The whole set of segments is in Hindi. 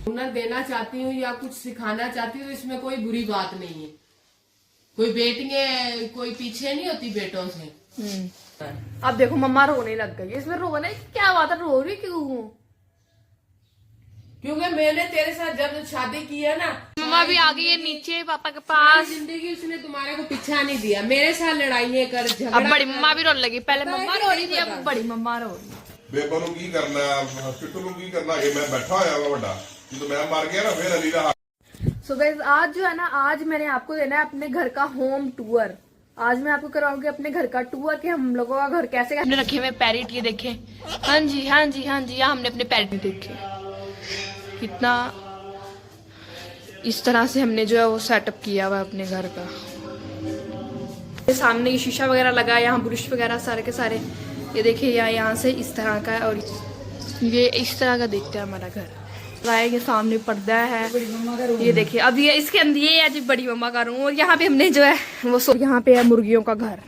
हुनर देना चाहती हूँ या कुछ सिखाना चाहती हूँ तो इसमें कोई बुरी बात नहीं है। कोई बेटियां कोई पीछे नहीं होती बेटों से। अब देखो मम्मा रोने लग गई। इसमें रोने की क्या बात है, रो रही क्यों हूँ? क्योंकि मैंने तेरे साथ जब शादी की है ना, मम्मा भी आ गई है नीचे पापा के पास। जिंदगी उसने तुम्हारे को पीछा नहीं दिया, मेरे साथ लड़ाइयाँ कर झगड़ा। अब बड़ी मम्मा भी रोने लगी। पहले मम्मा रो रही थी, अब बड़ी मम्मा रो रही है। ਬੇਬਾ ਨੂੰ ਕੀ ਕਰਨਾ, ਹਸਪੀਟਲ ਨੂੰ ਕੀ ਕਰਨਾ, ਇਹ ਮੈਂ ਬੈਠਾ ਹੋਇਆ ਵਾ ਵੱਡਾ, ਜਦੋਂ ਮੈਂ ਮਰ ਗਿਆ ਨਾ ਫਿਰ ਅਲੀ ਦਾ। सो गाइस आज जो है ना, आज मैंने आपको देना है अपने घर का होम टूर। आज मैं आपको कराऊंगी अपने घर का टूर कि हम लोगों का घर कैसे। हमने रखे हुए पैरेट, ये देखे। हाँ जी हाँ जी हाँ जी, यहाँ हमने अपने पैरेट देखे कितना इस तरह से हमने जो है वो सेटअप किया हुआ अपने घर का। सामने ये शीशा वगैरह लगा है, यहाँ ब्रश वगैरह सारे के सारे। ये देखिए यहाँ से इस तरह का है और ये इस तरह का दिखता है हमारा घर। ये सामने पर्दा है, ये देखिए। अब ये इसके अंदर ये है जी बड़ी मम्मा का रूम। और यहाँ पे हमने जो है वो यहाँ पे है मुर्गियों का घर।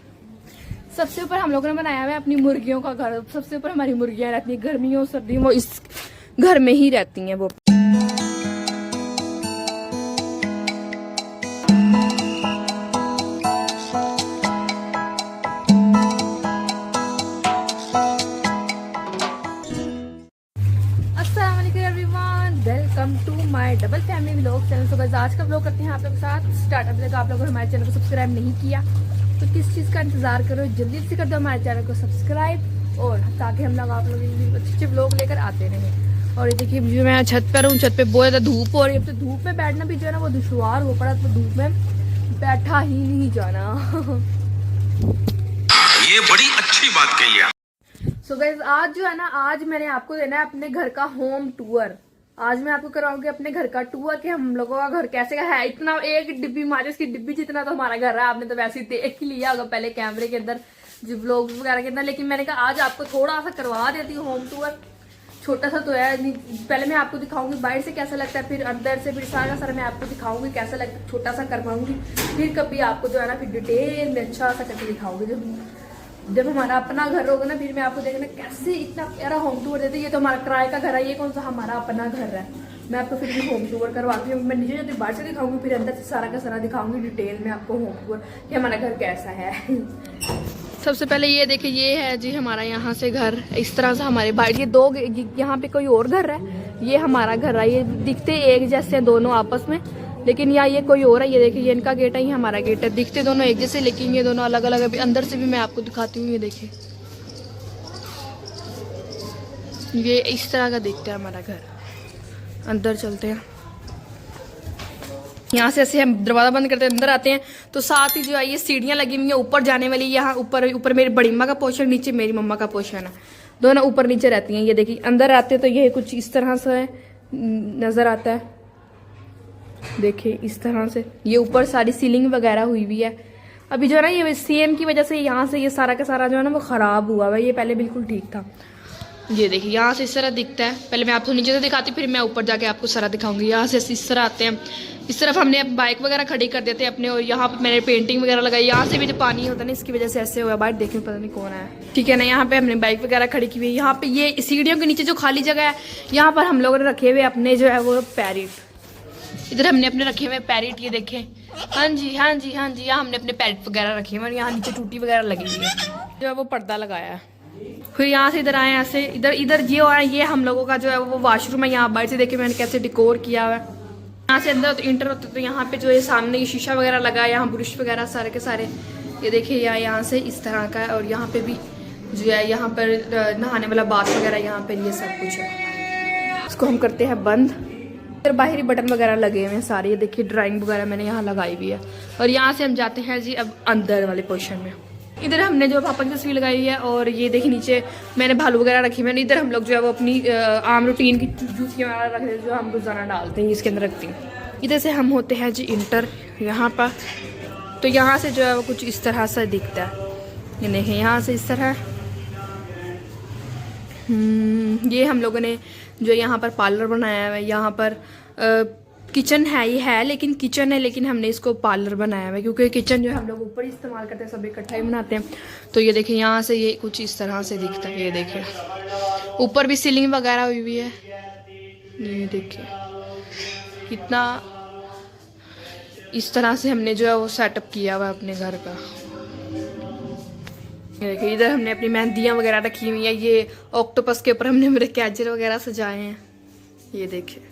सबसे ऊपर हम लोगों ने बनाया हुआ है अपनी मुर्गियों का घर। सबसे ऊपर हमारी मुर्गियां रहती हैं, गर्मियों सर्दियों वो इस घर में ही रहती हैं वो। Welcome to my double family vlog channel. तो बस आज का व्लॉग करते हैं आप लोगों के साथ स्टार्ट। अभी तक आप लोगों ने हमारे चैनल को सब्सक्राइब नहीं किया तो किस चीज़ का इंतजार करो, जल्दी से कर दो हमारे चैनल को सब्सक्राइब, और ताकि हम लोग आप लोग अच्छे व्लॉग लेकर आते रहें। और ये देखिए जो मैं छत पर हूँ, छत पे बहुत ज़्यादा धूप हो रही है। अब तो धूप में बैठना भी जो है ना वो दुश्वार हो पड़ा, तो धूप में बैठा ही नहीं जाना। ये बड़ी अच्छी बात कही है। सो गाइस आज जो है ना, आज मैंने आपको देना है अपने घर का होम टूर। आज मैं आपको कराऊंगी अपने घर का टूर कि हम लोगों का घर कैसे का है। इतना एक डिब्बी माचिस की डिब्बी जितना तो हमारा घर है, आपने तो वैसे ही देख ही लिया होगा पहले कैमरे के अंदर, जो व्लॉग्स वगैरह के अंदर। लेकिन मैंने कहा आज आपको थोड़ा सा करवा देती हूँ होम टूर। छोटा सा तो है, पहले मैं आपको दिखाऊंगी बाहर से कैसा लगता है, फिर अंदर से फिर सारा सारा मैं आपको दिखाऊंगी कैसा लगता है। छोटा सा करवाऊंगी, फिर कभी आपको जो है ना फिर डिटेल में अच्छा सा करके दिखाऊंगी। जब हमारा अपना घर होगा ना, फिर मैं आपको देखना कैसे इतना प्यारा होम टूर देते। ये तो हमारा किराए का घर है, ये कौन सा हमारा अपना घर है। मैं आपको फिर भी होम टूर करवाती हूँ। मैं नीचे जाती बाहर से दिखाऊंगी, फिर अंदर से सारा का सारा दिखाऊंगी डिटेल में आपको होम टूर कि हमारा घर कैसा है। सबसे पहले ये देखिए, ये है जी हमारा यहाँ से घर। इस तरह से हमारे बाहर ये दो, यहाँ पे कोई और घर है, ये हमारा घर है। ये दिखते एक जैसे हैं दोनों आपस में, लेकिन यहाँ ये कोई और है। ये देखिए ये इनका गेट है, ये हमारा गेट है। दिखते दोनों एक जैसे, लेकिन ये दोनों अलग अलग है। अभी अंदर से भी मैं आपको दिखाती हूँ। ये देखिए ये इस तरह का दिखता है हमारा घर। अंदर चलते हैं, यहाँ से ऐसे हम दरवाजा बंद करते हैं, अंदर आते हैं तो साथ ही जो है ये सीढ़ियाँ लगी हुई हैं ऊपर जाने वाली। यहाँ ऊपर मेरी बड़ी माँ का पोर्शन, नीचे मेरी मम्मा का पोर्शन है। दोनों ऊपर नीचे रहती हैं। ये देखिए अंदर आते तो ये कुछ इस तरह से नजर आता है। देखिए इस तरह से ये ऊपर सारी सीलिंग वगैरह हुई हुई है। अभी जो है ना ये सीएम की वजह से यहाँ से ये सारा का सारा जो है ना वो खराब हुआ है। ये पहले बिल्कुल ठीक था। ये देखिए यहाँ से इस तरह दिखता है। पहले मैं आपको नीचे से दिखाती, फिर मैं ऊपर जाके आपको सारा दिखाऊंगी। यहाँ से इस तरह आते हैं, इस तरफ हमने बाइक वगैरह खड़ी कर देते हैं अपने, और यहाँ पे मैंने पेंटिंग वगैरह लगाई। यहाँ से भी जो पानी होता है ना, इसकी वजह से ऐसे हुआ। बाइक देखने पता नहीं कौन है, ठीक है ना। यहाँ पे हमने बाइक वगैरह खड़ी की हुई है। यहाँ पे ये सीढ़ियों के नीचे जो खाली जगह है, यहाँ पर हम लोगों ने रखे हुए अपने जो है वो पैरेट। इधर हमने अपने रखे हुए पैरेट, ये देखे। हाँ जी हाँ जी हाँ जी, यहाँ हमने अपने पैरेट वगैरह रखे हुए। और यहाँ नीचे टूटी वगैरह लगी हुई है, जो है वो पर्दा लगाया है। फिर यहाँ से इधर आए, ऐसे इधर इधर ये आए, ये हम लोगों का जो है वो वॉशरूम है। यहाँ बाहर से देखे मैंने कैसे डिकोर किया हुआ है। यहाँ से अंदर तो इंटर होते तो यहाँ पे जो है सामने ये शीशा वगैरह लगा है, यहाँ ब्रश वगैरह सारे के सारे। ये देखिए यहाँ से इस तरह का है। और यहाँ पे भी जो है यहाँ पर नहाने वाला बाथ वगैरह, यहाँ पर ये सब कुछ है। इसको हम करते हैं बंद। इधर बाहरी बटन वगैरह लगे हुए हैं सारे। ये देखिए ड्राइंग वगैरह मैंने यहाँ लगाई हुई है। और यहाँ से हम जाते हैं जी अब अंदर वाले पोर्शन में। इधर हमने जो पापा की तस्वीर लगाई हुई है, और ये देखिए नीचे मैंने भालू वगैरह रखी हुई है। इधर हम लोग जो है वो अपनी आम रूटीन की जूतियाँ वगैरह रखते हैं, जो हम रोजाना डालते हैं, इसके अंदर रखती हैं। इधर से हम होते हैं जी इंटर यहाँ पर। तो यहाँ से जो है वो कुछ इस तरह से दिखता है। ये देखें यहाँ से इस तरह। ये हम लोगों ने जो यहाँ पर पार्लर बनाया हुआ है। यहाँ पर किचन है, ये है लेकिन किचन है, लेकिन हमने इसको पार्लर बनाया हुआ है, क्योंकि किचन जो है हम लोग ऊपर ही इस्तेमाल करते हैं, सब इकट्ठा ही बनाते हैं। तो ये देखिए यहाँ से ये कुछ इस तरह से दिखता है। ये देखिए ऊपर भी सीलिंग वगैरह हुई हुई है। ये देखिए कितना इस तरह से हमने जो है वो सेटअप किया हुआ है अपने घर का। ये देखिए इधर हमने अपनी मेहंदियाँ वगैरह रखी हुई हैं। ये ऑक्टोपस के ऊपर हमने मेरे कैचर वगैरह सजाए हैं, ये देखिए।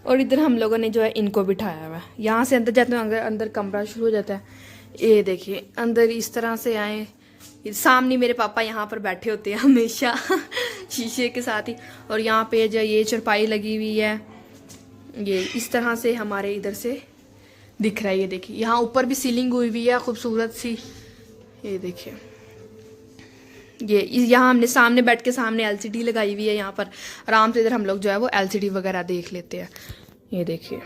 और इधर हम लोगों ने जो है इनको बिठाया हुआ है। यहाँ से अंदर जाते हैं, अंदर कमरा शुरू हो जाता है। ये देखिए अंदर इस तरह से आए, सामने मेरे पापा यहाँ पर बैठे होते हैं हमेशा शीशे के साथ ही। और यहाँ पे जो ये चारपाई लगी हुई है, ये इस तरह से हमारे इधर से दिख रहा है। ये देखिए यहाँ ऊपर भी सीलिंग हुई हुई है खूबसूरत सी, ये देखिए। ये यहाँ हमने सामने बैठ के सामने एलसीडी लगाई हुई है। यहाँ पर आराम से इधर हम लोग जो है वो एलसीडी वगैरह देख लेते हैं। ये देखिए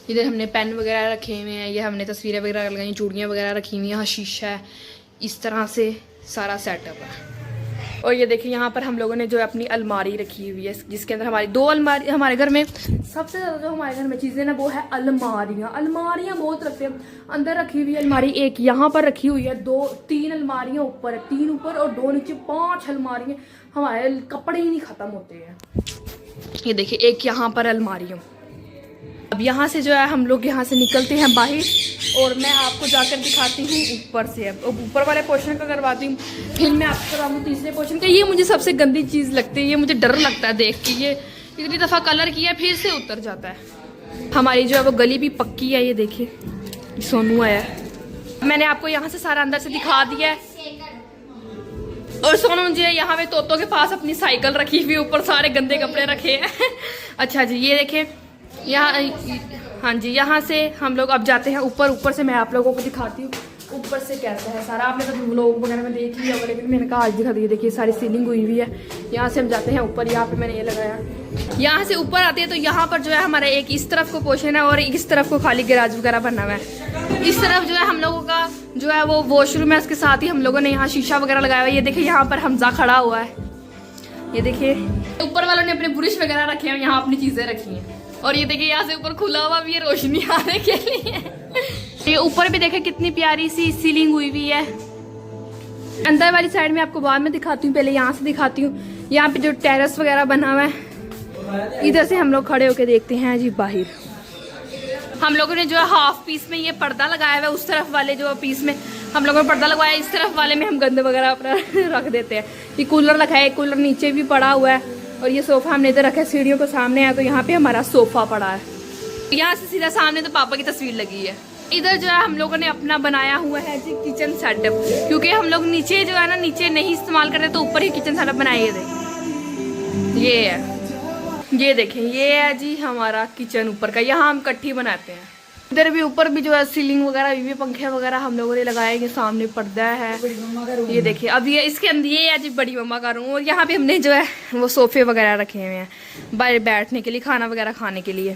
इधर हमने पेन वगैरह रखे हुए हैं, ये हमने तस्वीरें वगैरह लगाई, चूड़ियाँ वगैरह रखी हुई हैं। यहाँ शीशा है, इस तरह से सारा सेटअप है। और ये देखिए यहाँ पर हम लोगों ने जो है अपनी अलमारी रखी हुई है, जिसके अंदर हमारी 2 अलमारी। हमारे घर में सबसे ज़्यादा जो हमारे घर में चीज़ें ना वो है अलमारियाँ। अलमारियाँ बहुत रखते हैं। अंदर रखी हुई अलमारी एक यहाँ पर रखी हुई है, 2-3 अलमारियाँ ऊपर है, 3 ऊपर और 2 नीचे, 5 अलमारियाँ। हमारे कपड़े ही नहीं ख़त्म होते हैं। ये देखिए एक यहाँ पर अलमारियों। अब यहाँ से जो है हम लोग यहाँ से निकलते हैं बाहर, और मैं आपको जाकर दिखाती हूँ ऊपर से। अब ऊपर वाले पोर्शन का करवाती हूँ, फिर मैं आपको करवाऊँ तीसरे पोर्शन का। ये मुझे सबसे गंदी चीज़ लगती है, ये मुझे डर लगता है देख के। ये इतनी दफ़ा कलर किया फिर से उतर जाता है। हमारी जो है वो गली भी पक्की है। ये देखिए सोनू आया है, मैंने आपको यहाँ से सारा अंदर से दिखा दिया है। और सोनू जी यहाँ पे तोतों के पास अपनी साइकिल रखी हुई, ऊपर सारे गंदे कपड़े रखे हैं अच्छा जी ये देखें यहाँ, हाँ जी यहाँ से हम लोग अब जाते हैं ऊपर। ऊपर से मैं आप लोगों को दिखाती हूँ ऊपर से कैसा है सारा। आपने तो व्लॉग वगैरह में देख लिया होगा, लेकिन मैंने कहा आज दिखा दी। देखिए सारी सीलिंग हुई हुई है। यहाँ से हम जाते हैं ऊपर, यहाँ पे मैंने ये लगाया। यहाँ से ऊपर आते हैं तो यहाँ पर जो है हमारा एक इस तरफ को पोर्शन है और इस तरफ को खाली गैराज वगैरह बना हुआ है। इस तरफ जो है हम लोगों का जो है वो वॉशरूम है, उसके साथ ही हम लोगों ने यहाँ शीशा वगैरह लगाया हुआ है। ये देखिए यहाँ पर हमजा खड़ा हुआ है। ये देखिए ऊपर वालों ने अपने ब्रश वगैरह रखे हैं, यहाँ अपनी चीजें रखी हैं। और ये देखिए यहाँ से ऊपर खुला हुआ भी है रोशनी आने के लिए। ये ऊपर भी देखे कितनी प्यारी सी सीलिंग हुई हुई है। अंदर वाली साइड में आपको बाद में दिखाती हूँ, पहले यहाँ से दिखाती हूँ। यहाँ पे जो टेरेस वगैरह बना हुआ है, इधर से हम लोग खड़े होके देखते हैं जी बाहर। हम लोगों ने जो है हाफ पीस में ये पर्दा लगाया हुआ है, उस तरफ वाले जो पीस में हम लोगों ने पर्दा लगवाया, इस तरफ वाले में हम गंदे वगैरह अपना रख देते हैं। ये कूलर रखा है, कूलर नीचे भी पड़ा हुआ है। और ये सोफा हमने इधर रखा है, सीढ़ियों को सामने है तो यहाँ पे हमारा सोफा पड़ा है। यहाँ से सीधा सामने तो पापा की तस्वीर लगी है। इधर जो है हम लोगों ने अपना बनाया हुआ है जी किचन सेटअप, क्योंकि हम लोग नीचे जो है ना नीचे नहीं इस्तेमाल करते तो ऊपर ही किचन सेटअप बनाए थे। ये है, ये देखें ये है जी हमारा किचन ऊपर का, यहाँ हम कट्ठी बनाते हैं। इधर भी ऊपर भी जो है सीलिंग वगैरह भी पंखे वगैरह हम लोगों ने लगाए। ये सामने पर्दा है, ये देखिए। अब ये इसके अंदर ये है जी बड़ी मम्मा का रूम, और यहाँ पे हमने जो है वो सोफे वगैरह रखे हुए हैं बाहर बैठने के लिए, खाना वगैरह खाने के लिए।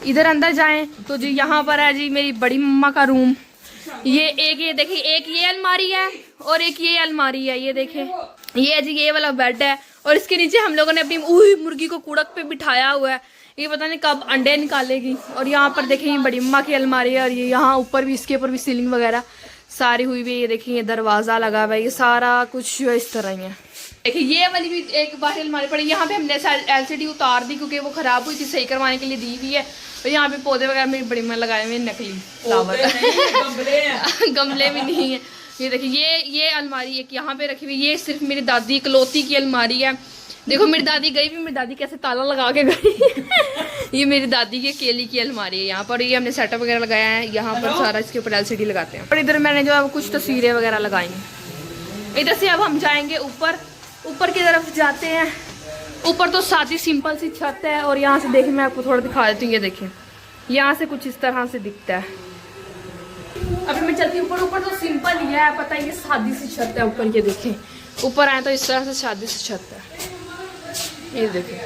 इधर अंदर जाएं तो जी यहाँ पर है जी मेरी बड़ी मम्मा का रूम। ये एक ये देखिए एक ये अलमारी है और एक ये अलमारी है। ये देखें ये है जी ये वाला बेड है, और इसके नीचे हम लोगों ने अपनी मुर्गी को कुड़क पे बिठाया हुआ है। ये पता नहीं कब अंडे निकालेगी। और यहाँ पर देखें ये बड़ी मम्मा की अलमारी है, और ये यहाँ ऊपर भी इसके ऊपर भी सीलिंग वगैरह सारी हुई हुई है। ये देखिए ये दरवाजा लगा हुआ है, ये सारा कुछ इस तरह ही है। देखिए ये वाली भी एक बाहर अलमारी पड़ी, यहाँ पे हमने एलसीडी उतार दी क्योंकि वो खराब हुई थी, सही करवाने के लिए दी हुई है। और यहाँ पे पौधे वगैरह मेरी बड़ी मम्मा लगाए हुए नकली फ्लावर गमले भी नहीं है। ये देखिए ये अलमारी एक यहाँ पे रखी हुई, ये सिर्फ मेरी दादी इकलौती की अलमारी है। देखो मेरी दादी गई भी, मेरी दादी कैसे ताला लगा के गई ये मेरी दादी की अकेली की अलमारी है यहाँ पर। ये हमने सेटअप वगैरह लगाया है, यहाँ पर सारा इसके ऊपर एलसीडी लगाते हैं। और इधर मैंने जो है कुछ तस्वीरें वगैरह लगाई हैं। इधर से अब हम जाएंगे ऊपर की तरफ जाते हैं। ऊपर तो सादी सिंपल सी छत है, और यहाँ से देखिए मैं आपको थोड़ा दिखा देती हूँ। ये देखिए यहाँ से कुछ इस तरह से दिखता है। अभी मैं चलती हूँ ऊपर तो सिंपल ही है, पता है ये सादी सी छत है ऊपर। ये देखें ऊपर आए तो इस तरह से सादी सी छत है, ये देखें।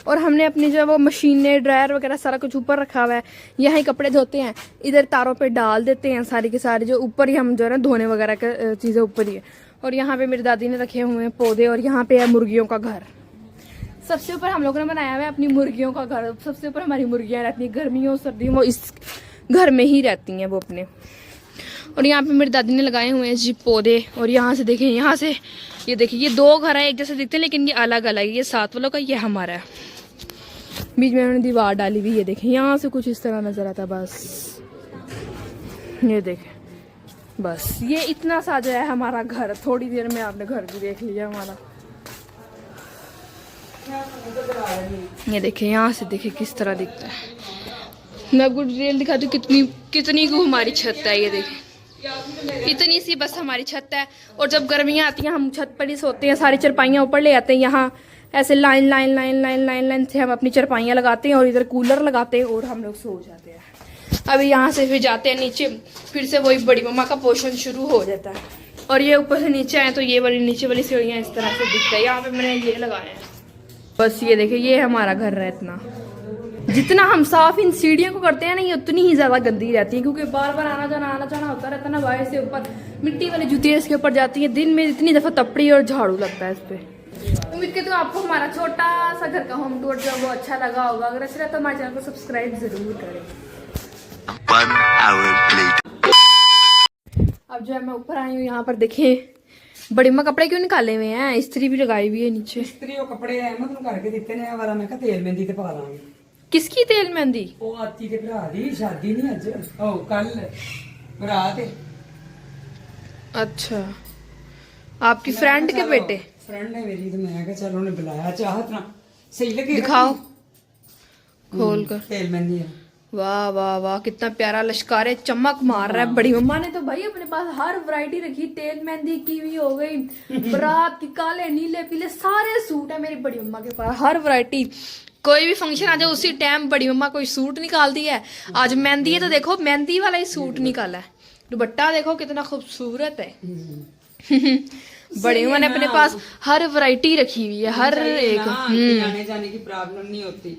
और हमने अपनी जो है वो मशीनें ड्रायर वगैरह सारा कुछ ऊपर रखा हुआ है, यहाँ ही कपड़े धोते हैं, इधर तारों पे डाल देते हैं सारी के सारे, जो ऊपर ही हम जो है ना धोने वगैरह का चीज़ें ऊपर ही है। और यहाँ पे मेरी दादी ने रखे हुए हैं पौधे, और यहाँ पे है मुर्गियों का घर। सबसे ऊपर हम लोगों ने बनाया हुआ है अपनी मुर्गियों का घर। सबसे ऊपर हमारी मुर्गियाँ रहती हैं, गर्मियों सर्दियों वो इस घर में ही रहती हैं वो अपने। और यहाँ पे मेरी दादी ने लगाए हुए हैं जी पौधे। और यहाँ से देखें, यहाँ से ये देखिए ये 2 घर है, एक जैसे दिखते हैं लेकिन ये अलग अलग है। ये साथ वालों का, ये हमारा है। बीच में उन्होंने दीवार डाली हुई है, देखें यहाँ से कुछ इस तरह नजर आता। बस ये देखें, बस ये इतना सा जो है हमारा घर। थोड़ी देर में आपने घर भी देख लिया हमारा। ये देखें यहाँ से, देखें किस तरह दिखता है। मैं आपको डिटेल दिखाती हूँ कितनी को हमारी छत है। ये देखें इतनी सी बस हमारी छत है। और जब गर्मियाँ आती हैं हम छत पर ही सोते हैं, सारी चरपाइयाँ ऊपर ले आते हैं। यहाँ ऐसे line line line line line line से हम अपनी चरपाइयाँ लगाते हैं और इधर कूलर लगाते हैं और हम लोग सो जाते हैं। अभी यहाँ से फिर जाते हैं नीचे, फिर से वही बड़ी मम्मा का पोर्शन शुरू हो जाता है। और ये ऊपर से नीचे आए तो ये वाली नीचे वाली सीढ़ियाँ इस तरह से दिखता है। यहाँ पे मैंने ये लगाए हैं। बस ये देखिए, ये हमारा घर है। इतना जितना हम साफ इन सीढ़ियों को करते हैं ना, ये उतनी ही ज्यादा गंदी रहती है, क्योंकि बार बार आना जाना होता रहता है ना। बाहर से ऊपर मिट्टी वाली जूतियाँ इसके ऊपर जाती है। दिन में इतनी दफा तपड़ी और झाड़ू लगता है इस पे। उम्मीद करती हूँ आपको हमारा छोटा सा घर का होम टूर जो है वो अच्छा लगा होगा। अगर अच्छा लगा तो हमारे चैनल को सब्सक्राइब जरूर करें। 1 hour later. अब जो है मैं ऊपर आई हूँ, यहाँ पर देखिए बड़ी माँ कपड़े क्यों निकाले हुए हैं, इस्त्री भी लगाई हुई है नीचे। इस्त्री और कपड़े अहमद ਨੂੰ ਕਰਕੇ ਦਿੱਤੇ ਨੇ। ਵਾਲਾ ਮੈਂ ਕਿਹਾ ਤੇਲ ਮਹਿੰਦੀ ਤੇ ਪਾ ਲਾਂਗੇ। किसकी तेल मेहंदी? ਉਹ ਆਤੀ ਦੇ ਭਰਾ ਦੀ ਸ਼ਾਦੀ ਨਹੀਂ ਅੱਜ, ਉਹ ਕੱਲ ਬਰਾਤ ਹੈ। अच्छा, आपकी फ्रेंड के बेटे? फ्रेंड है मेरी, तो मैं ਕਿਹਾ चल ਉਹਨੇ ਬੁਲਾਇਆ ਚਾਹਤ ਨਾ सही लगे। दिखाओ खोल कर। तेल मेहंदी है। वाह वाह वाह, कितना प्यारा लश्कारे चमक मार रहा है। बड़ी मम्मा ने तो भाई अपने पास हर वैरायटी रखी। तेल मेहंदी की भी हो गई, बारात की, काले नीले पीले सारे सूट है मेरी बड़ी मम्मा के पास, हर वैरायटी। कोई भी फंक्शन आ जाए उसी टाइम बड़ी मम्मा कोई सूट निकालती है। आज मेहंदी है तो देखो मेहंदी वाला ही सूट निकाला है। दुपट्टा देखो कितना खूबसूरत है। बड़ी मम्मा ने अपने पास हर वैरायटी रखी हुई है, हर एक। आने जाने की प्रॉब्लम नहीं होती।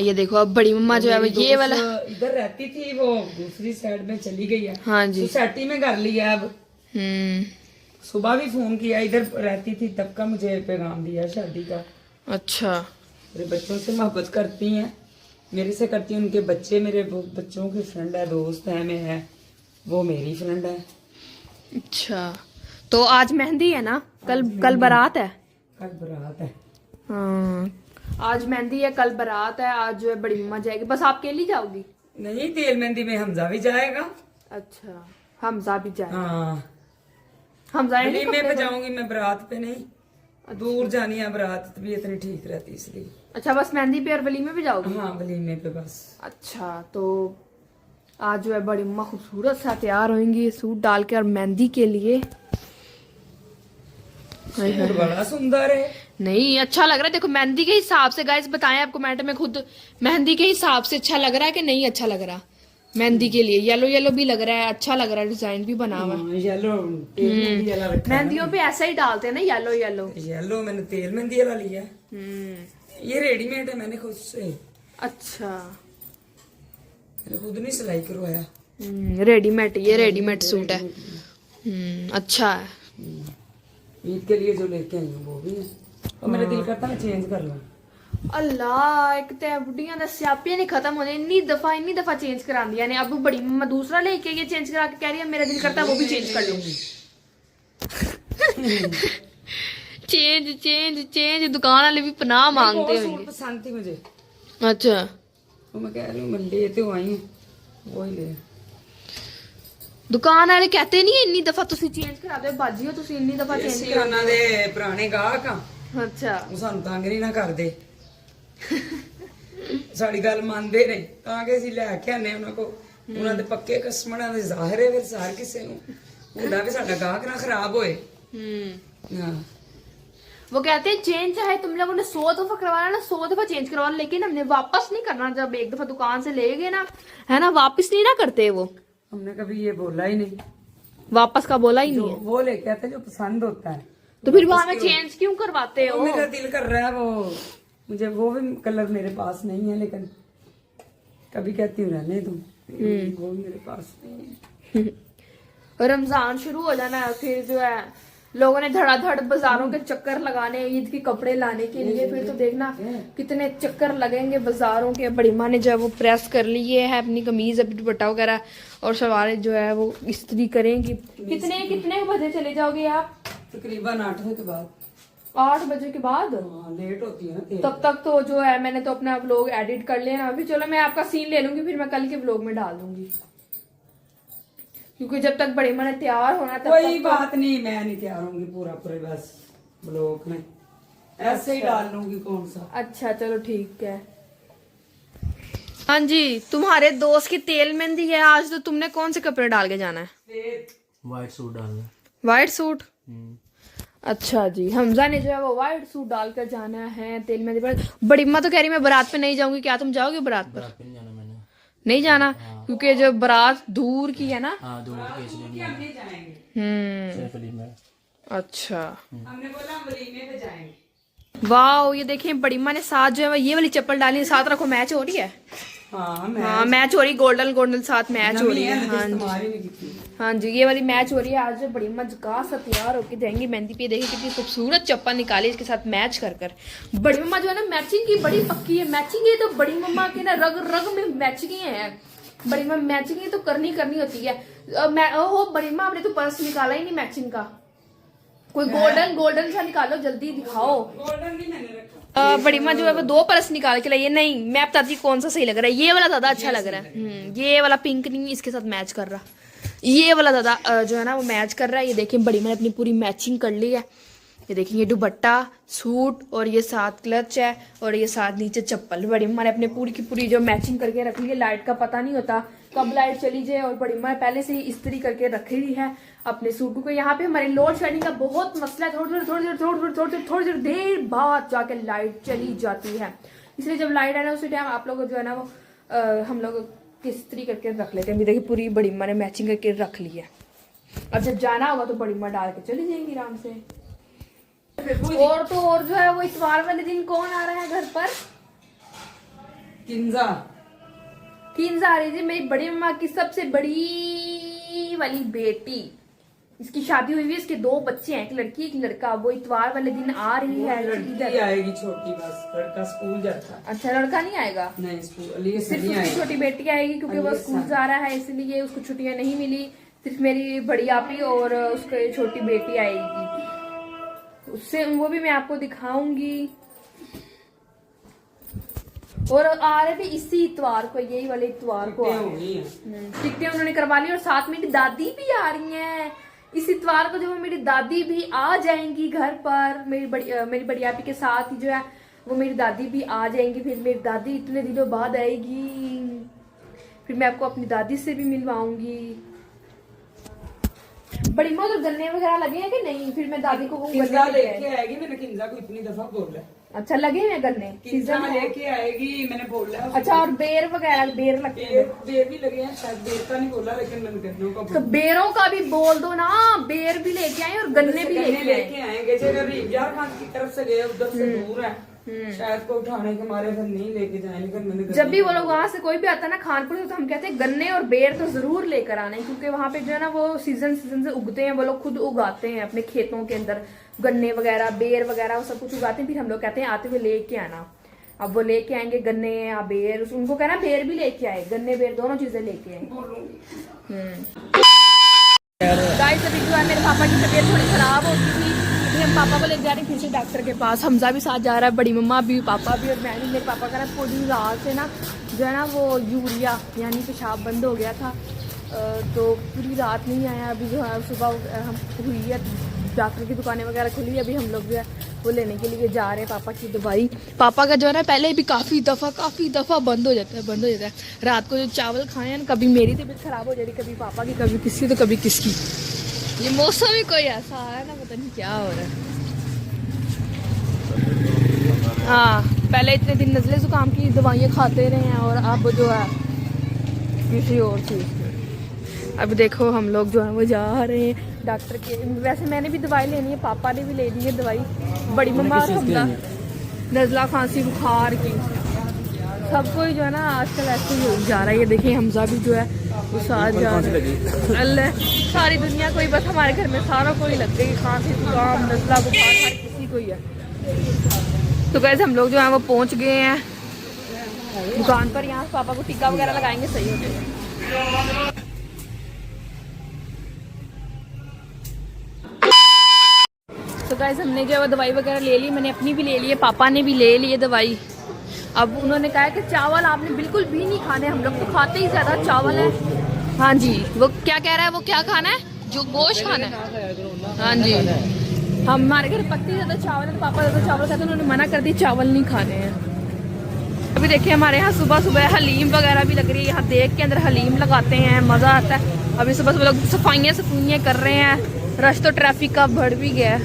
ये देखो अब बड़ी मम्मा जो है वो ये वाला, इधर रहती थी, वो दूसरी साइड में चली गई है। हाँ जी, सोसाइटी में कर लिया अब। सुबह भी फोन किया, इधर रहती थी तब का मुझे पैगाम दिया शादी का। अच्छा, मेरे बच्चों से मोहब्बत करती हैं, मेरे से करती हैं। उनके बच्चे मेरे बच्चों की फ्रेंड है, दोस्त है, मैं है, वो मेरी फ्रेंड है। अच्छा तो आज मेहंदी है ना, कल बारात है। कल बारात है। हाँ, आज मेहंदी है, कल बारात है। आज जो है बड़ी मम्मा जाएगी। बस आप अकेली जाओगी? नहीं, तेल मेहंदी में हमजा भी जाएगा। अच्छा, हमजा भी जाएगा। हाँ, हमजा वलीमे पे जाऊंगी मैं, बारात पे नहीं। दूर जानी है बारात भी इतनी ठीक रहती इसलिए। अच्छा, बस मेहंदी पे और वलीमे पे जाओगी? हाँ, वलीमे पे बस। अच्छा, तो आज जो है बड़ी मम्मा खूबसूरत सा तैयार होंगी सूट डाल के और मेहंदी के लिए। सूट बड़ा सुंदर है। नहीं, अच्छा लग रहा है। देखो मेहंदी के हिसाब से गाइस बताएं आप कमेंट में खुद, मेहंदी के हिसाब से अच्छा लग रहा है कि नहीं अच्छा लग रहा? मेहंदी के लिए येलो येलो भी लग रहा है, अच्छा लग रहा है, डिजाइन भी बना हुआ है। येलो तेल मेहंदी वाला रखा है। मेहंदियों पे ऐसा ही डालते हैं ना, येलो येलो। येलो मैंने तेल मेहंदी वाला लिया। ये रेडीमेड है, मैंने खुद से। अच्छा, मैंने खुद नहीं सिलाई करवाया। रेडीमेड, ये रेडीमेड सूट है। अच्छा है। ईद के लिए जो लेके आई हूँ वो भी है, और मेरा दिल करता है चेंज कर लूं। अल्लाह, एक तो बुढ़िया ने स्यापे नहीं खत्म होने, इन्नी दफा चेंज करा दिया ने। अब बड़ी मम्मा दूसरा लेके ये चेंज करा के कह रही है मेरा दिल करता है वो भी चेंज कर लूंगी। चेंज चेंज चेंज, दुकान वाले भी पनाह मांगते सूट होंगे। पसंद थी मुझे, अच्छा, तो मैं कह रही हूँ मैं लेते हुआ आई हूँ, वो ही ले। दुकान वाले कहते नहीं इन्नी दफा तुसी चेंज करा दो बाजी हो, तुसी इन्नी दफा चेंज ਅਸੀਂ करा। ਉਹਨਾਂ ਦੇ ਪੁਰਾਣੇ ਗਾਹਕ ਆ, अच्छा, ਉਹ ਸਾਨੂੰ ਤੰਗ ਨਹੀਂ ਨਾ ਕਰਦੇ। ਸਾਡੀ ਗੱਲ ਮੰਨਦੇ ਨੇ ਤਾਂ ਕਿ ਅਸੀਂ ਲੈ ਕੇ ਆਨੇ ਉਹਨਾਂ ਕੋ। ਉਹਨਾਂ ਦੇ ਪੱਕੇ ਕਸਟਮਰਾਂ ਦੇ ਜ਼ਾਹਿਰ ਹੈ ਫਿਰ ਸਾਰ ਕਿਸੇ ਨੂੰ ਹੁੰਦਾ ਵੀ ਸਾਡਾ ਗਾਹਕ ਨਾ ਖਰਾਬ ਹੋਏ। ਹਾਂ, वो कहते हैं चेंज चाहे तुम लोगों ने 100 दफा करवाना ना, 100 दफा चेंज करवाना, लेकिन हमने वापस नहीं करना। जब एक दफा दुकान से ले गए ना, है ना, वापस नहीं ना करते वो। हमने कभी ये बोला ही नहीं, वापस का बोला ही जो नहीं है। वो लेके आते जो पसंद होता है। तो फिर वहां में चेंज क्यों करवाते हो? मेरा दिल कर रहा है वो, मुझे वो भी कलर मेरे पास नहीं है, लेकिन कभी कहती हूँ रहने तुम, वो मेरे पास नहीं है। रमजान शुरू हो जाना है, फिर जो है लोगों ने धड़ाधड़ बाजारों के चक्कर लगाने, ईद के कपड़े लाने के लिए। फिर तो देखना कितने चक्कर लगेंगे बाजारों के। बड़ी माँ ने जो है वो प्रेस कर लिए है अपनी कमीज, अपनी दुपट्टा वगैरह, और सलवारें जो है वो इस्त्री करेंगी। कितने बजे चले जाओगे आप? तकरीबन 8 बजे के बाद। 8 बजे के बाद? हाँ, लेट होती है ना तेल। तब तक तो जो है मैंने तो अपना व्लॉग एडिट कर लिया ना अभी। चलो मैं आपका सीन ले लूंगी, फिर मैं कल के व्लॉग में डाल दूंगी, क्योंकि जब तक बड़ी मैंने तैयार होना तब कोई तक बात नहीं, मैं नहीं तैयार होंगी पूरा पूरे बस ब्लॉग में ऐसे ही डाल लूंगी कौन सा। अच्छा चलो ठीक है। हाँ जी, तुम्हारे दोस्त की तेल मेहंदी है आज, तो तुमने कौन से कपड़े डाल के जाना है? वाइट सूट डालना। White suit? अच्छा जी, हमजा ने जो है वो व्हाइट सूट डालकर जाना है तेल मेहंदी पर। बड़ी अम्मा तो कह रही मैं बारात पे नहीं जाऊंगी, क्या तुम जाओगे बारात पर? बारात पे नहीं जाना मैंने। नहीं जाना? क्योंकि जो बारात दूर की है ना। हाँ, दूर के इसलिए नहीं जाना। नहीं जाएंगे, सिर्फ अली में। अच्छा हमने बोला हम वलीमे पे जाएंगे। वाह, ये देखिए बड़ी अम्मा ने साथ जो है वो ये वाली चप्पल डाली है। साथ रखो, मैच हो रही है। हाँ, हाँ मैच हो रही, गोल्डन गोल्डन साथ मैच हो रही है। हाँ जी, तुम्हारी नहीं की। हाँ जी, ये वाली मैच हो रही है आज। जो बड़ी अम्मा झकास से तैयार होकर जाएंगी मेहंदी पे। देखिए कितनी खूबसूरत चप्पल निकाली इसके साथ मैच कर कर। बड़ी मम्मा जो है ना मैचिंग की बड़ी पक्की है। मैचिंग ये तो बड़ी मम्मा के ना रग रग में मैचिंग है। बड़ी मम्मा मैचिंग तो करनी होती है। ओ बड़ी मम्मा, आपने तो पर्स निकाला ही नहीं मैचिंग का। कोई गोल्डन सा निकालो, जल्दी दिखाओ। गोल्डन भी मैंने रखा। बड़ी माँ जो है वो 2 पर्स निकाल के लाइए। नहीं, मैं बताती कौन सा सही लग रहा है। ये वाला ज्यादा अच्छा लग रहा है। ये वाला पिंक नहीं इसके साथ मैच कर रहा। ये वाला ज्यादा जो है ना वो मैच कर रहा है। ये देखिए बड़ी माँ ने अपनी पूरी मैचिंग कर ली है। ये देखिए, ये दुपट्टा, सूट और ये साथ क्लच है और ये साथ नीचे चप्पल। बड़ी माँ ने अपने पूरी की पूरी जो मैचिंग करके रख ली है। लाइट का पता नहीं होता कब लाइट चली जाए, और बड़ी माँ पहले से ही इस्त्री करके रखी हुई है अपने सूट को। यहाँ पे हमारे लोड शेडिंग का बहुत मसला है। थोड़ी देर देर बाद जाके लाइट चली जाती है, इसलिए जब लाइट आए ना उसी टाइम आप लोग जो है ना वो हम लोग इस्त्री करके रख लेते हैं। अभी देखिए पूरी बड़ी माँ ने मैचिंग करके रख ली है। अब जब जाना होगा तो बड़ी माँ डाल के चली जाएंगी आराम से। और तो और जो है वो इतवार वाले दिन कौन आ रहा है घर पर? किंजा आ रही थी, मेरी बड़ी अम्मा की सबसे बड़ी वाली बेटी। इसकी शादी हुई है, इसके 2 बच्चे हैं, एक लड़की एक लड़का। वो इतवार वाले दिन आ रही है। लड़की आएगी छोटी, बस लड़का स्कूल जाता है। अच्छा, लड़का नहीं आएगा? नहीं, स्कूल अली से सिर्फ नहीं उसकी आएगा। छोटी बेटी आएगी क्योंकि वो स्कूल जा रहा है, इसलिए उसको छुट्टियां नहीं मिली। सिर्फ मेरी बड़ी आपी और उसकी छोटी बेटी आएगी। उससे वो भी मैं आपको दिखाऊंगी। और आ रहे भी इसी इतवार को, यही वाले इतवार को आ रहे हैं। टिकटें उन्होंने करवा ली और साथ मेरी दादी भी आ रही हैं इस इतवार को। जो मेरी दादी भी आ जाएंगी घर पर, मेरी बड़ी आपी के साथ ही जो है वो मेरी दादी भी आ जाएंगी। फिर मेरी दादी इतने दिनों बाद आएगी, फिर मैं आपको अपनी दादी से भी मिलवाऊंगी। बड़ी माँ तो गन्ने वगैरह लगे हैं कि नहीं? फिर मैं दादी को किंजा लेके आएगी। मैंने किंजा को इतनी दफा बोला। अच्छा, लगे हैं गन्ने किंजा सीजन में? लेके आएगी, मैंने बोला। अच्छा, और बेर वगैरह? बेर लगते हैं? बेर भी लगे हैं, शायद बेर का नहीं बोला, लेकिन मैंने गन्नों का तो बेरों का भी बोल दो ना। बेर भी लेके आए और गन्ने भी लेके आए। आएंगे। रियार खान की तरफ से गए, उधर से दूर है, शायद को उठाने के मारे फिर नहीं लेके जाए। लेकिन मैंने जब भी वो लोग वहां से कोई भी आता है ना खानपुर से, तो हम कहते हैं गन्ने और बेर तो जरूर लेकर आने, क्योंकि वहां पे जो है ना वो सीजन से उगते हैं। वो लोग खुद उगाते हैं अपने खेतों के अंदर गन्ने वगैरह, बेर वगैरह, वो सब कुछ उगाते हैं। फिर हम लोग कहते हैं आते हुए लेके आना। अब वो लेके आएंगे गन्ने या बेर, उनको कहना बेर भी लेके आए, गन्ने बेर दोनों चीजें लेके आए। गाइस, अभी जो है मेरे पापा की तबीयत थोड़ी खराब हो गई थी, अभी हम पापा को ले जा रहे हैं फिर से डॉक्टर के पास। हमजा भी साथ जा रहा है, बड़ी मम्मा भी, पापा भी और मैं भी। मेरे पापा का ना पूरी रात से ना जो है ना वो यूरिया यानी पेशाब बंद हो गया था, तो पूरी रात नहीं आया। अभी जो है सुबह हम हुई है, डॉक्टर की दुकानें वगैरह खुली, अभी हम लोग जो है वो लेने के लिए जा रहे हैं पापा की दवाई। पापा का जो है ना पहले भी काफ़ी दफ़ा बंद हो जाता है। रात को जो चावल खाए हैं ना, कभी मेरी तबीयत खराब हो जाती, कभी पापा की, कभी किसकी तो कभी किसकी। ये मौसम ही कोई ऐसा है ना, पता नहीं क्या हो रहा है। हाँ, पहले इतने दिन नज़ले ज़ुकाम की दवाइयाँ खाते रहे हैं और अब जो है किसी और चीज़ की। अब देखो हम लोग जो है वो जा रहे हैं डॉक्टर के। वैसे मैंने भी दवाई लेनी है, पापा ने भी ले ली है दवाई। बड़ी मम्मा और हमला नज़ला, खांसी, बुखार की, सबको जो है ना आजकल ऐसे ही हो जा रहा है। ये देखिए हमजा भी जो है वो साथ जा रहा है। अल्लाह, सारी दुनिया को ही, बस हमारे घर में सारों को ही लग गई खांसी, जुकाम, नज़ला, बुखार, हर किसी को ही है। तो कैसे हम लोग जो है वो पहुंच गए हैं दुकान पर। यहाँ पापा को टीका वगैरह लगाएंगे, सही हो जाएगा। तो गाइस हमने जो है वो दवाई वगैरह ले ली, मैंने अपनी भी ले ली है, पापा ने भी ले ली है दवाई। अब उन्होंने कहा है कि चावल आपने बिल्कुल भी नहीं खाने, हम लोग तो खाते ही ज़्यादा चावल है। हाँ जी, वो क्या कह रहा है, वो क्या खाना है, जो गोश्त खाना है। हाँ जी, हमारे घर पकती ज़्यादा चावल है, पापा ज़्यादा चावल खाते हैं, उन्होंने मना कर दी चावल नहीं खाने हैं। अभी देखिए हमारे यहाँ सुबह सुबह हलीम वगैरह भी लग रही है, यहाँ देख के अंदर हलीम लगाते हैं, मज़ा आता है। अभी सुबह सुबह लोग सफाइयाँ कर रहे हैं, रश तो ट्रैफिक का बढ़ भी गया है,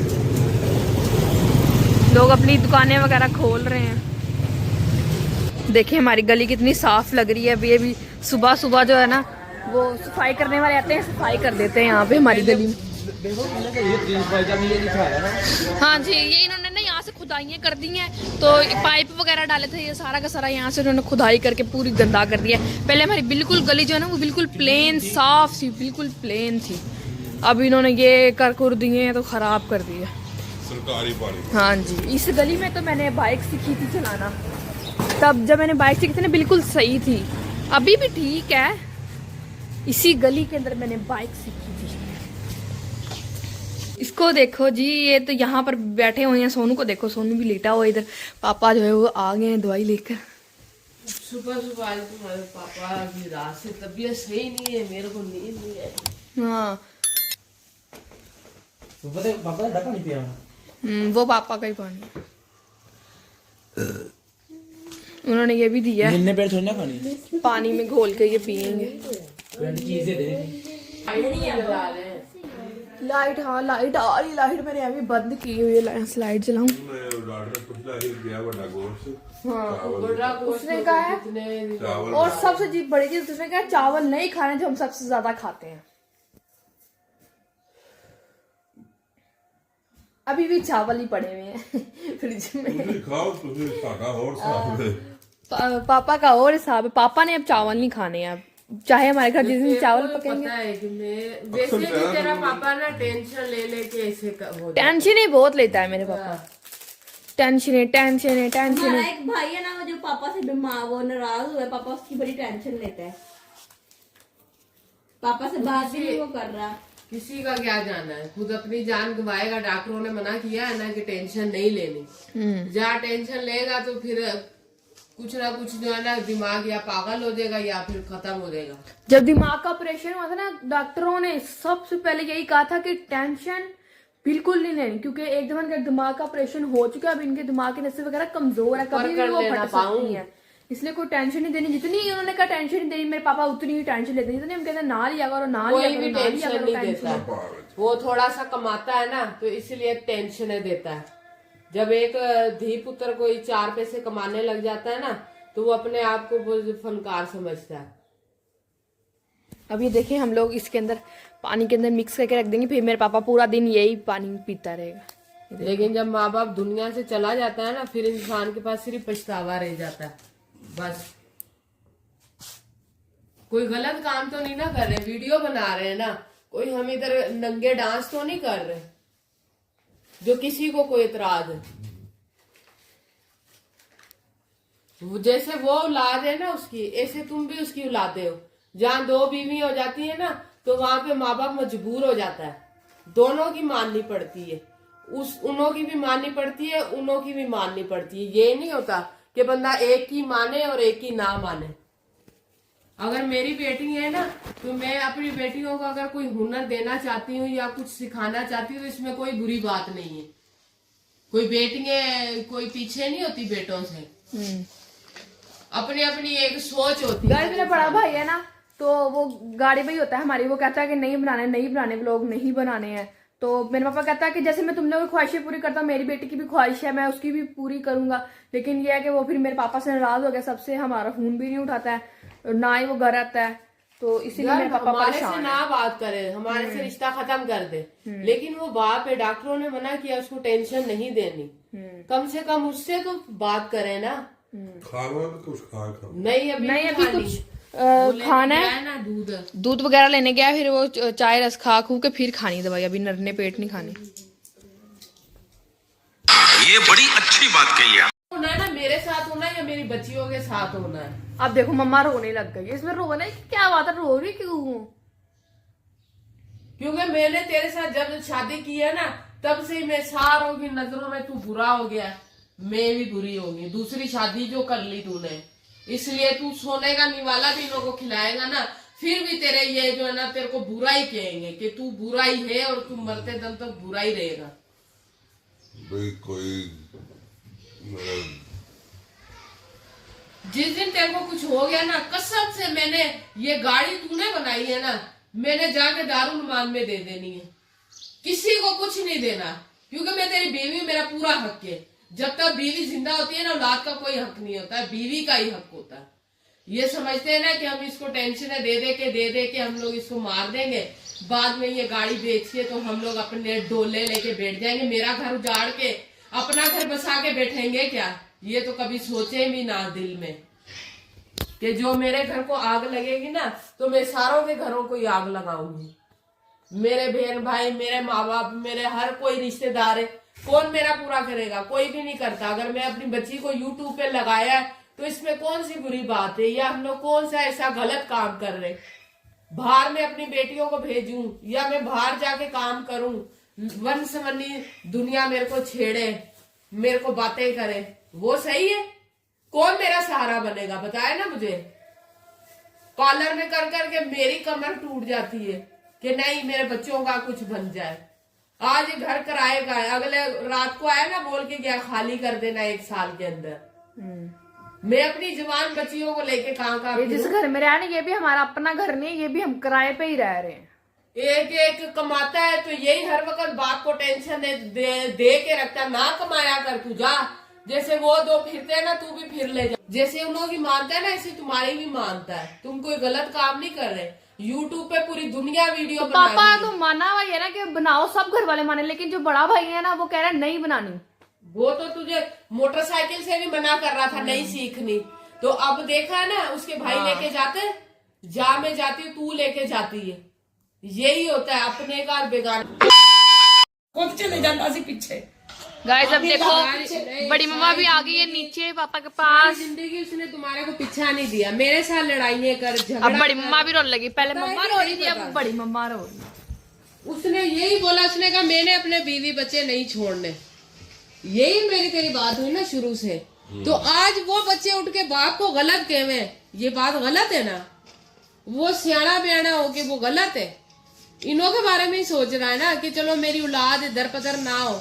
लोग अपनी दुकानें वगैरह खोल रहे हैं। देखिए हमारी गली कितनी साफ लग रही है। अभी सुबह सुबह जो है ना वो सफाई करने वाले आते हैं, सफाई कर देते हैं यहाँ पे हमारी गली में। हाँ जी, ये इन्होंने ना यहाँ से खुदाइयाँ कर दी हैं, तो पाइप वगैरह डाले थे, ये सारा का सारा यहाँ से उन्होंने खुदाई करके पूरी गंदा कर दिया। पहले हमारी बिल्कुल गली जो है ना वो बिल्कुल प्लेन साफ सी, बिल्कुल प्लेन थी। अब इन्होंने ये कर दिए हैं तो खराब कर दिया सरकारी पानी। हाँ जी, इस गली में तो मैंने बाइक सीखी थी चलाना, तब जब मैंने बाइक सीखी थी ना बिल्कुल सही थी, अभी भी ठीक है। इसी गली के अंदर मैंने बाइक सीखी थी। इसको देखो जी, ये तो यहाँ पर बैठे हुए हैं। सोनू को देखो, सोनू भी लेटा हुआ इधर। पापा जो है वो आ गए हैं दवाई लेकर। सुबह सुबह आज तुम्हारे पापा की रात से तबीयत सही नहीं है, मेरे को नींद नहीं है। हाँ पापा ढक्कन नहीं पिया। वो पापा का ही पानी, उन्होंने ये भी दिया है, मिलने पेड़ छोड़ना खानी, पानी में घोल के ये पियेंगे। चीजें दे। लाइट, हाँ लाइट आ रही, लाइट मैंने अभी बंद की हुई है, लाइट जलाऊं। हाँ, उसने कहा है, और सबसे बड़ी चीज उसने कहा चावल नहीं खाने, जो हम सबसे ज्यादा खाते हैं। अभी भी चावल ही पड़े हुए हैं फ्रिज में। पापा का और हिसाब है, पापा ने अब चावल नहीं खाने हैं, अब चाहे हमारे घर जिस दिन चावल पकेंगे। पता है कि मैं वैसे भी तेरा पापा ना टेंशन ले लेके ऐसे हो जाता है। टेंशन ही बहुत लेता है मेरे पापा, टेंशन है। हमारा एक भाई है ना, वो जो पापा से बीमार, वो नाराज हुआ है, पापा उसकी बड़ी टेंशन लेता है, पापा से बात भी नहीं वो कर रहा। किसी का क्या जाना है, खुद अपनी जान गंवाएगा। डॉक्टरों ने मना किया है ना कि टेंशन नहीं लेनी। जहाँ टेंशन लेगा तो फिर कुछ ना कुछ जो है ना दिमाग या पागल हो जाएगा या फिर खत्म हो जाएगा। जब दिमाग का ऑपरेशन हुआ था ना, डॉक्टरों ने सबसे पहले यही कहा था कि टेंशन बिल्कुल नहीं लेनी, क्योंकि एक दफा इनका दिमाग का ऑपरेशन हो चुका है, अब इनके दिमाग की नसें वगैरह कमजोर है, कभी भी वो फट सकती है, इसलिए कोई टेंशन नहीं देनी। जितनी उन्होंने कहा टेंशन नहीं देनी, मेरे पापा उतनी ही टेंशन लेते हैं, जितनी हम कहते हैं ना लिया करो, ना लिया कोई भी टेंशन नहीं देता। वो थोड़ा सा कमाता है ना तो इसलिए टेंशन देता है। जब एक धी पुत्र कोई 4 पैसे कमाने लग जाता है ना तो वो अपने आप को बहुत फनकार समझता है। अब ये देखिए हम लोग इसके अंदर पानी के अंदर मिक्स करके रख देंगे, फिर मेरे पापा पूरा दिन यही पानी पीता रहेगा। लेकिन जब माँ बाप दुनिया से चला जाता है ना, फिर इंसान के पास सिर्फ पछतावा रह जाता है बस। कोई गलत काम तो नहीं ना कर रहे, वीडियो बना रहे हैं ना, कोई हम इधर नंगे डांस तो नहीं कर रहे जो किसी को कोई इतराज है। जैसे वो औलाद है ना उसकी, ऐसे तुम भी उसकी औलादे हो। जहाँ 2 बीवी हो जाती है ना तो वहां पे माँ बाप मजबूर हो जाता है, दोनों की माननी पड़ती है, उनों की भी माननी पड़ती है, उनों की भी माननी पड़ती है। ये नहीं होता कि बंदा एक की माने और एक की ना माने। अगर मेरी बेटी है ना तो मैं अपनी बेटियों को अगर कोई हुनर देना चाहती हूँ या कुछ सिखाना चाहती हूँ तो इसमें कोई बुरी बात नहीं है। कोई बेटियां कोई पीछे नहीं होती बेटों से, अपनी अपनी एक सोच होती है। मेरा बड़ा भाई है ना, तो वो गाड़ी भाई होता है हमारी, वो कहता है कि नहीं बनाने व्लॉग नहीं बनाने हैं। तो मेरे पापा कहता है कि जैसे मैं तुम लोगों की ख्वाहिशें पूरी करता हूँ, मेरी बेटी की भी ख्वाहिश है, मैं उसकी भी पूरी करूंगा। लेकिन ये है कि वो फिर मेरे पापा से नाराज हो गया, सबसे हमारा फोन भी नहीं उठाता है, ना ही वो घर आता है, तो इसीलिए मेरे पापा हमारे से ना बात करे, हमारे से रिश्ता खत्म कर दे। लेकिन वो बाप है, डॉक्टरों ने मना किया उसको टेंशन नहीं देनी, कम से कम उससे तो बात करे ना। खाना तो कुछ खा नहीं अभी कुछ खाना है ना, दूध वगैरह लेने गया, फिर वो चाय रस खा खू के फिर खानी दवाई, अभी नरने पेट नहीं खानी। ये बड़ी अच्छी बात कही है। होना है ना, मेरे साथ होना है या मेरी बच्चियों के साथ होना है। अब देखो मम्मा रोने लग गई, इसमें रोना है क्या बात है, रो रही क्यों? क्योंकि मैंने तेरे साथ जब शादी की है ना तब से मैं सारों की नजरों में तू बुरा हो गया, मैं भी बुरी होगी। दूसरी शादी जो कर ली तूने, इसलिए तू सोने का निवाला भी लोगों को खिलाएगा ना, फिर भी तेरे ये जो है ना तेरे को बुरा ही कहेंगे कि तू बुरा ही है और तू मरते दम तक बुरा ही रहेगा। भाई कोई जिस दिन तेरे को कुछ हो गया ना, कसम से मैंने ये गाड़ी तूने बनाई है ना, मैंने जाके दारुल मान में दे देनी है, किसी को कुछ नहीं देना, क्योंकि मैं तेरी बीवी, मेरा पूरा हक है। जब तक बीवी जिंदा होती है ना, औलाद का कोई हक नहीं होता है, बीवी का ही हक होता है। ये समझते हैं ना कि हम इसको टेंशन दे दे के हम लोग इसको मार देंगे, बाद में ये गाड़ी बेच के तो हम लोग अपने डोले लेके बैठ जाएंगे, मेरा घर उजाड़ के अपना घर बसा के बैठेंगे क्या? ये तो कभी सोचे भी ना दिल में कि जो मेरे घर को आग लगेगी ना, तो मैं सारों के घरों को ही आग लगाऊंगी। मेरे बहन भाई, मेरे माँ बाप, मेरे हर कोई रिश्तेदार है, कौन मेरा पूरा करेगा? कोई भी नहीं करता। अगर मैं अपनी बच्ची को यूट्यूब पे लगाया है तो इसमें कौन सी बुरी बात है, या हम लोग कौन सा ऐसा गलत काम कर रहे? बाहर में अपनी बेटियों को भेजूं या मैं बाहर जाके काम करूं, वंशवनी दुनिया मेरे को छेड़े, मेरे को बातें करे, वो सही है? कौन मेरा सहारा बनेगा बताए ना मुझे? पार्लर में कर करके मेरी कमर टूट जाती है कि नहीं मेरे बच्चों का कुछ बन जाए। आज घर कराएगा, अगले रात को आया ना बोल के गया खाली कर देना 1 साल के अंदर। मैं अपनी जवान बच्चियों को लेके कहाँ ये जिस घर में रह, ये भी हमारा अपना घर नहीं, ये भी हम किराए पे ही रह रहे हैं। एक एक कमाता है तो यही हर वक्त बाप को टेंशन दे के रखता, ना कमाया कर तू जा, जैसे वो 2 फिरते हैं ना तू भी फिर ले जा, जैसे उन लोगों की मानता है ना ऐसे तुम्हारी भी मानता है। तुम कोई गलत काम नहीं कर रहे। यूट्यूब पे पूरी दुनिया वीडियो तो पापा तो माना हुआ है ना कि बनाओ, सब घर वाले माने, लेकिन जो बड़ा भाई है ना वो कह रहा है नहीं बनानी। वो तो तुझे मोटरसाइकिल से भी मना कर रहा था नहीं सीखनी, तो अब देखा है ना उसके भाई लेके जाते, जा मैं जाती हूँ तू लेके जाती है, यही होता है अपने का और बेगाना। खुद चले जाता सी पीछे। गाइस अब देखो बड़ी मम्मा भी आ गई है नीचे पापा के पास। जिंदगी उसने तुम्हारे को पीछा नहीं दिया, मेरे साथ लड़ाइयाँ कर झगड़ा। अब बड़ी मम्मा भी रोने लगी, पहले मम्मा रो रही थी अब बड़ी मम्मा रो रही है। उसने यही बोला, उसने कहा मैंने अपने बीवी बच्चे नहीं छोड़ने, यही मेरी तेरी बात हुई ना शुरू से। तो आज वो बच्चे उठ के बाप को गलत कहवे, ये बात गलत है ना? वो सियाना बयाना हो के वो गलत है। इन्हों के बारे में ही सोच रहा है ना कि चलो मेरी औलाद इधर पधर ना हो।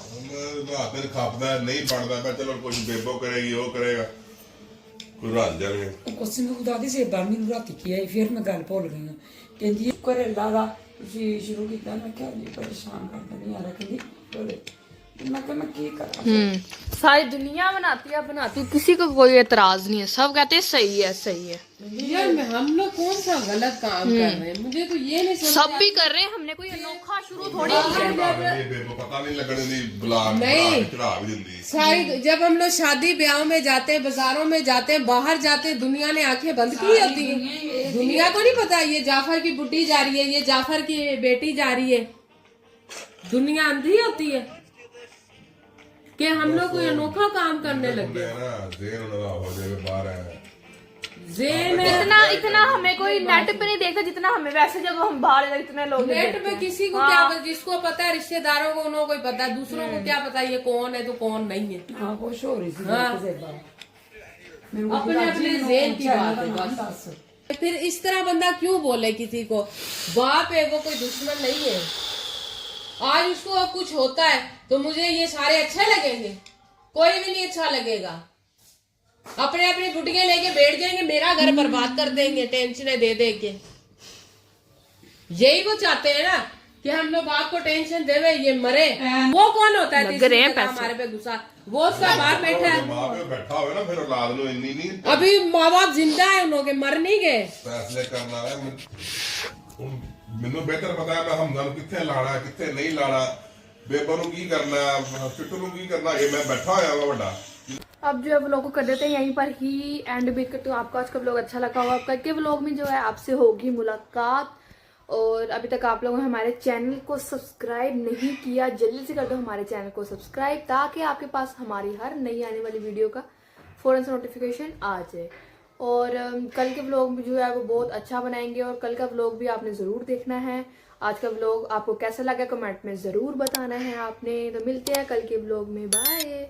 खापदा नहीं पढ़ता मैं, चलो कुछ बेबो करेगी वो करेगा, कोई रात जाएंगे कुछ में उदादी से बारमी रात की है, फिर मैं गल भूल गई हूं। कहंदी करे लादा ਤੁਸੀਂ शुरू किया, मैं क्या जी परेशान करता नहीं आ रहा, कहंदी बोले मैं क्या मैं की करा। सारी दुनिया बनाती है, किसी को कोई एतराज नहीं है, सब कहते हैं सही है सही है। यार हम लोग कौन सा गलत काम कर रहे हैं? मुझे तो ये नहीं समझ सब भी कर रहे हैं, हमने कोई अनोखा शुरू थोड़ी किया। पता नहीं लगने दी बुला नहीं। चढ़ा भी दिंदी सारी जब हम लोग शादी ब्याह में जाते हैं, बाजारों में जाते हैं, बाहर जाते हैं, दुनिया ने आंखें बंद की होती है। दुनिया को नहीं पता ये जाफर की बुड्ढी जा रही है, ये जाफर की बेटी जा रही है। दुनिया अंधी होती है कि हम लोग कोई अनोखा काम करने लगे। इतना हमें कोई नेट पे नहीं देखता जितना हमें वैसे जब हम बाहर इतने लोग नेट पे किसी को क्या पता, जिसको पता है रिश्तेदारों को उन्होंने कोई पता है, दूसरों को क्या पता ये कौन है तो कौन नहीं है। हाँ खुश हो रही थी अपने अपने ज़हन की बात है बस। फिर इस तरह बंदा क्यों बोले किसी को? बाप है वो कोई दुश्मन नहीं है। आज उसको कुछ होता है तो मुझे ये सारे अच्छे लगेंगे? कोई भी नहीं अच्छा लगेगा। अपने अपनी बुढ़िया लेके बैठ जाएंगे, मेरा घर बर्बाद कर देंगे टेंशन दे दे के। यही वो चाहते हैं ना कि हम लोग बाप को टेंशन देवे, ये मरे। वो कौन होता है हमारे पे गुस्सा? वो उसका बाप बैठा है, माँ पे बैठा हुआ ना, फिर औलाद नो इन्नी नहीं अभी माँ बाप जिंदा है, उन्होंने मर नहीं गए। फैसले करना है। ਮੈਨੂੰ ਬਿਹਤਰ ਪਤਾ ਹੈ ਮੈਂ ਹਮਜ਼ਾ ਨੂੰ ਕਿੱਥੇ ਲਾਣਾ ਕਿੱਥੇ ਨਹੀਂ ਲਾਣਾ, ਬੇਬਾ ਨੂੰ ਕੀ ਕਰਨਾ, ਫਿੱਟੂ ਨੂੰ ਕੀ ਕਰਨਾ, ਇਹ ਮੈਂ ਬੈਠਾ ਹੋਇਆ ਵਾ ਵੱਡਾ। अब जो है व्लॉग को कर देते हैं यहीं पर ही एंड भी। तो आपको आज का व्लॉग अच्छा लगा होगा, कल के व्लॉग में जो है आपसे होगी मुलाकात। और अभी तक आप लोगों ने हमारे चैनल को सब्सक्राइब नहीं किया, जल्दी से कर दो हमारे चैनल को सब्सक्राइब, ताकि आपके पास हमारी हर नई आने वाली वीडियो का फौरन से नोटिफिकेशन आ जाए। और कल के व्लॉग भी जो है वो बहुत अच्छा बनाएंगे, और कल का व्लॉग भी आपने ज़रूर देखना है। आज का व्लॉग आपको कैसा लगा कमेंट में ज़रूर बताना है आपने। तो मिलते हैं कल के व्लॉग में, बाय।